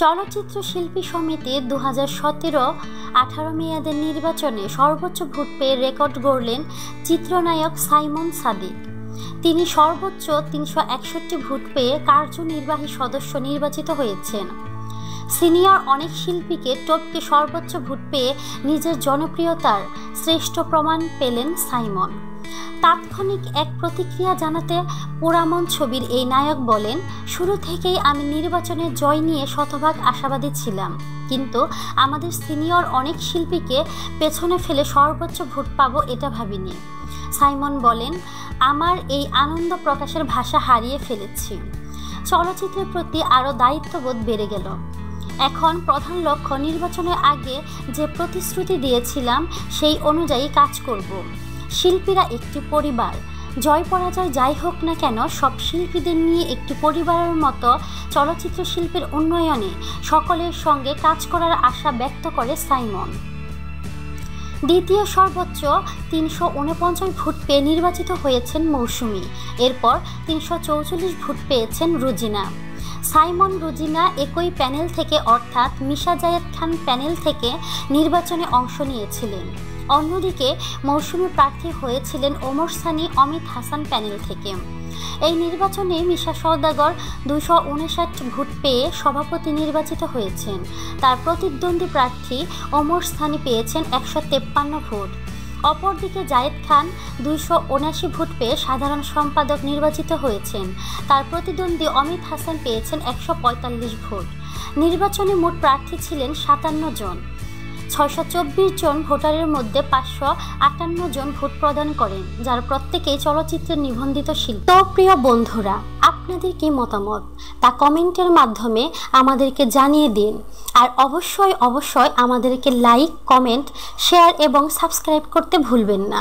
চলচ্চিত্র শিল্পী সমিতি 2017-18 মেয়াদের নির্বাচনে সর্বোচ্চ ভোট পেয়ে রেকর্ড গড়লেন চিত্রনায়ক সাইমন সাদিক। তিনি সর্বোচ্চ 361 ভোট পেয়ে কার্যনির্বাহী সদস্য নির্বাচিত হয়েছেন। সিনিয়র অনেক শিল্পীকে টপকে সর্বোচ্চ ভোট পেয়ে নিজের জনপ্রিয়তার শ্রেষ্ঠ প্রমাণ পেলেন সাইমন। তাৎক্ষণিক এক প্রতিক্রিয়া জানাতে পোড়ামন ছবির এই নায়ক বলেন, শুরু থেকেই আমি নির্বাচনে জয় নিয়ে শতভাগ আশাবাদী ছিলাম, কিন্তু আমাদের সিনিয়র অনেক শিল্পীকে পেছনে ফেলে সর্বোচ্চ ভোট পাবো এটা ভাবিনি। সাইমন বলেন, আমার এই আনন্দ প্রকাশের ভাষা হারিয়ে ফেলেছি। চলচ্চিত্রের প্রতি আরও দায়িত্ববোধ বেড়ে গেল। এখন প্রধান লক্ষ্য নির্বাচনের আগে যে প্রতিশ্রুতি দিয়েছিলাম সেই অনুযায়ী কাজ করব। শিল্পীরা একটি পরিবার, জয় পরাজয় যাই হোক না কেন সব শিল্পীদের নিয়ে একটি পরিবারের মতো চলচ্চিত্র শিল্পের উন্নয়নে সকলের সঙ্গে কাজ করার আশা ব্যক্ত করে সাইমন। দ্বিতীয় সর্বোচ্চ 349 ভোট পেয়ে নির্বাচিত হয়েছেন মৌসুমী, এরপর 344 ভোট পেয়েছেন রুজিনা। সাইমন রুজিনা একই প্যানেল থেকে অর্থাৎ মিশা জায়েদ খান প্যানেল থেকে নির্বাচনে অংশ নিয়েছিলেন। অন্যদিকে মৌসুমী প্রার্থী হয়েছিলেন ওমর সানি অমিত হাসান প্যানেল থেকে। এই নির্বাচনে মিশা সওদাগর 259 ভোট পেয়ে সভাপতি নির্বাচিত হয়েছেন। তার প্রতিদ্বন্দ্বী প্রার্থী ওমর সানি পেয়েছেন 153 ভোট। অপরদিকে জায়েদ খান 279 ভোট পেয়ে সাধারণ সম্পাদক নির্বাচিত হয়েছেন। তার প্রতিদ্বন্দ্বী অমিত হাসান পেয়েছেন 145 ভোট। নির্বাচনে মোট প্রার্থী ছিলেন 57 জন। 624 জন ভোটারের মধ্যে 558 জন ভোট প্রদান করেন, যার প্রত্যেকেই চলচ্চিত্রের নিবন্ধিত শিল্পী। তো প্রিয় বন্ধুরা, আপনাদের কি মতামত তা কমেন্টের মাধ্যমে আমাদেরকে জানিয়ে দিন। আর অবশ্যই আমাদেরকে লাইক, কমেন্ট, শেয়ার এবং সাবস্ক্রাইব করতে ভুলবেন না।